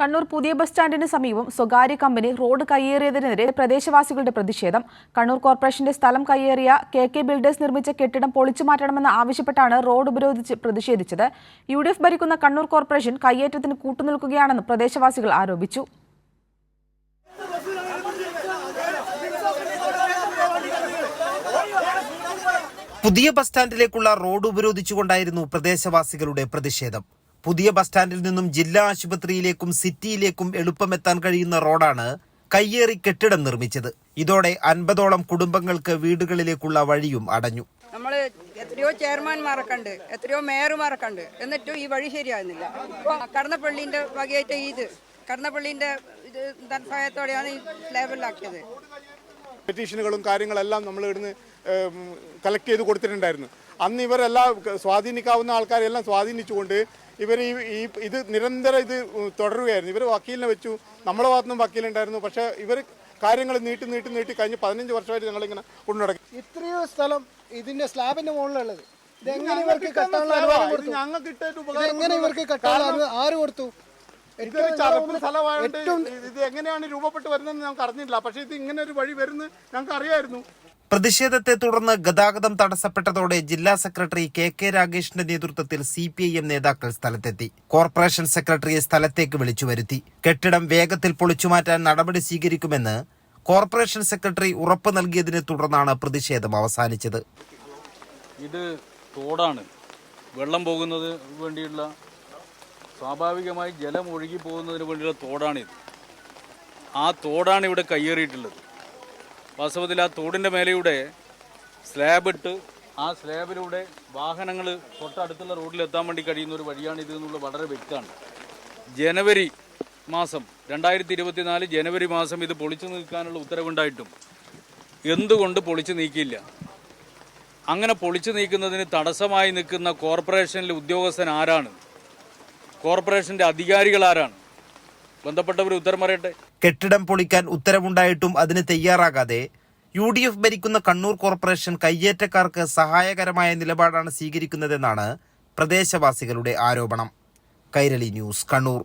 കണ്ണൂർ പുതിയ ബസ് സ്റ്റാൻഡിന് സമീപം സ്വകാര്യ കമ്പനി റോഡ് കയ്യേറിയതിനെതിരെ പ്രദേശവാസികളുടെ പ്രതിഷേധം. കണ്ണൂർ കോർപ്പറേഷന്റെ സ്ഥലം കയ്യേറിയ കെ ബിൽഡേഴ്സ് നിർമ്മിച്ച കെട്ടിടം പൊളിച്ചുമാറ്റണമെന്ന് ആവശ്യപ്പെട്ടാണ് റോഡ് ഉപരോധിച്ച് പ്രതിഷേധിച്ചത്. UDF ഭരിക്കുന്ന കണ്ണൂർ കോർപ്പറേഷൻ കയ്യേറ്റത്തിന് കൂട്ടുനിൽക്കുകയാണെന്ന് പ്രദേശവാസികൾ ആരോപിച്ചു. പുതിയ ബസ് സ്റ്റാൻഡിലേക്കുള്ള റോഡ് ഉപരോധിച്ചുകൊണ്ടായിരുന്നു പ്രദേശവാസികളുടെ പ്രതിഷേധം. പുതിയ ബസ് സ്റ്റാൻഡിൽ നിന്നും ജില്ലാ ആശുപത്രിയിലേക്കും സിറ്റിയിലേക്കും എളുപ്പമെത്താൻ കഴിയുന്ന റോഡാണ് കയ്യേറി കെട്ടിടം നിർമ്മിച്ചത്. ഇതോടെ 50ഓളം കുടുംബങ്ങൾക്ക് വീടുകളിലേക്കുള്ള വഴിയും അടഞ്ഞു. നമ്മൾ എത്രയോ ചെയർമാൻമാരൊക്കെ ഉണ്ട്, എത്രയോ മേയർമാരൊക്കെ ഉണ്ട്, എന്നിട്ടും ഈ വഴി ശരിയാകുന്നില്ല. ഇപ്പോൾ കടന്നപ്പള്ളിന്റെ വകയായിട്ട് കടന്നപ്പള്ളിന്റെ സഹായത്തോടെയാണ് ഈ ലെവലിലാക്കിയത്. പെറ്റീഷനുകളും കാര്യങ്ങളെല്ലാം നമ്മൾ ഇവിടുന്ന് കളക്ട് ചെയ്ത് കൊടുത്തിട്ടുണ്ടായിരുന്നു. അന്ന് ഇവരെല്ലാം സ്വാധീനിക്കാവുന്ന ആൾക്കാരെല്ലാം സ്വാധീനിച്ചുകൊണ്ട് ഇവർ ഇത് നിരന്തരം ഇത് തുടരുകയായിരുന്നു. ഇവർ വക്കീലിനെ വെച്ചു, നമ്മുടെ ഭാഗത്തുനിന്നും വക്കീലുണ്ടായിരുന്നു. പക്ഷേ ഇവർ കാര്യങ്ങൾ നീട്ടി കഴിഞ്ഞ് 15 വർഷമായിട്ട് ഞങ്ങളിങ്ങനെ കൊണ്ടുനടക്കും. ഇത്രയോ സ്ഥലം ഇതിന്റെ സ്ലാബിന്റെ മുകളിലുള്ളത് ഞങ്ങൾക്ക് ആര് കൊടുത്തു? ഇത് എങ്ങനെയാണ് രൂപപ്പെട്ട് വരുന്നതെന്ന് ഞങ്ങൾക്ക് അറിഞ്ഞില്ല. പക്ഷേ ഇത് ഇങ്ങനെ ഒരു വഴി വരുന്നത് ഞങ്ങൾക്ക് അറിയായിരുന്നു. പ്രതിഷേധത്തെ തുടർന്ന് ഗതാഗതം തടസ്സപ്പെട്ടതോടെ ജില്ലാ സെക്രട്ടറി കെ രാഗേഷിന്റെ നേതൃത്വത്തിൽ CPIM നേതാക്കൾ സ്ഥലത്തെത്തി. കോർപ്പറേഷൻ സെക്രട്ടറിയെ സ്ഥലത്തേക്ക് വിളിച്ചു വരുത്തി. കെട്ടിടം വേഗത്തിൽ പൊളിച്ചുമാറ്റാൻ നടപടി സ്വീകരിക്കുമെന്ന് കോർപ്പറേഷൻ സെക്രട്ടറി ഉറപ്പ് നൽകിയതിനെ തുടർന്നാണ് പ്രതിഷേധം അവസാനിച്ചത്. ഇത് തോടാണ്, വെള്ളം പോകുന്നത് വേണ്ടിയുള്ള സ്വാഭാവികമായി ജലം ഒഴുകി പോകുന്നതിന് വേണ്ടിയുള്ള തോടാണിത്. ആ തോടാണ് ഇവിടെ കയ്യേറിയിട്ടുള്ളത്. വാസ്തവത്തിൽ ആ തോടിൻ്റെ മേലെയൂടെ സ്ലാബ് ഇട്ട് ആ സ്ലാബിലൂടെ വാഹനങ്ങൾ തൊട്ടടുത്തുള്ള റോഡിലെത്താൻ വേണ്ടി കഴിയുന്ന ഒരു വഴിയാണിത് എന്നുള്ളത് വളരെ വ്യക്തമാണ്. ജനുവരി മാസം 2024 ജനുവരി മാസം ഇത് പൊളിച്ചു നീക്കാനുള്ള ഉത്തരവുണ്ടായിട്ടും എന്തുകൊണ്ട് പൊളിച്ചു നീക്കിയില്ല? അങ്ങനെ പൊളിച്ചു നീക്കുന്നതിന് തടസ്സമായി നിൽക്കുന്ന കോർപ്പറേഷനിലെ ഉദ്യോഗസ്ഥൻ ആരാണ്? കോർപ്പറേഷൻ്റെ അധികാരികൾ ആരാണ്? ബന്ധപ്പെട്ടവർ ഉത്തരം പറയട്ടെ. കെട്ടിടം പൊളിക്കാൻ ഉത്തരവുണ്ടായിട്ടും അതിന് തയ്യാറാകാതെ UDF ഭരിക്കുന്ന കണ്ണൂർ കോർപ്പറേഷൻ കയ്യേറ്റക്കാർക്ക് സഹായകരമായ നിലപാടാണ് സ്വീകരിക്കുന്നതെന്നാണ് പ്രദേശവാസികളുടെ ആരോപണം. കൈരളി ന്യൂസ്, കണ്ണൂർ.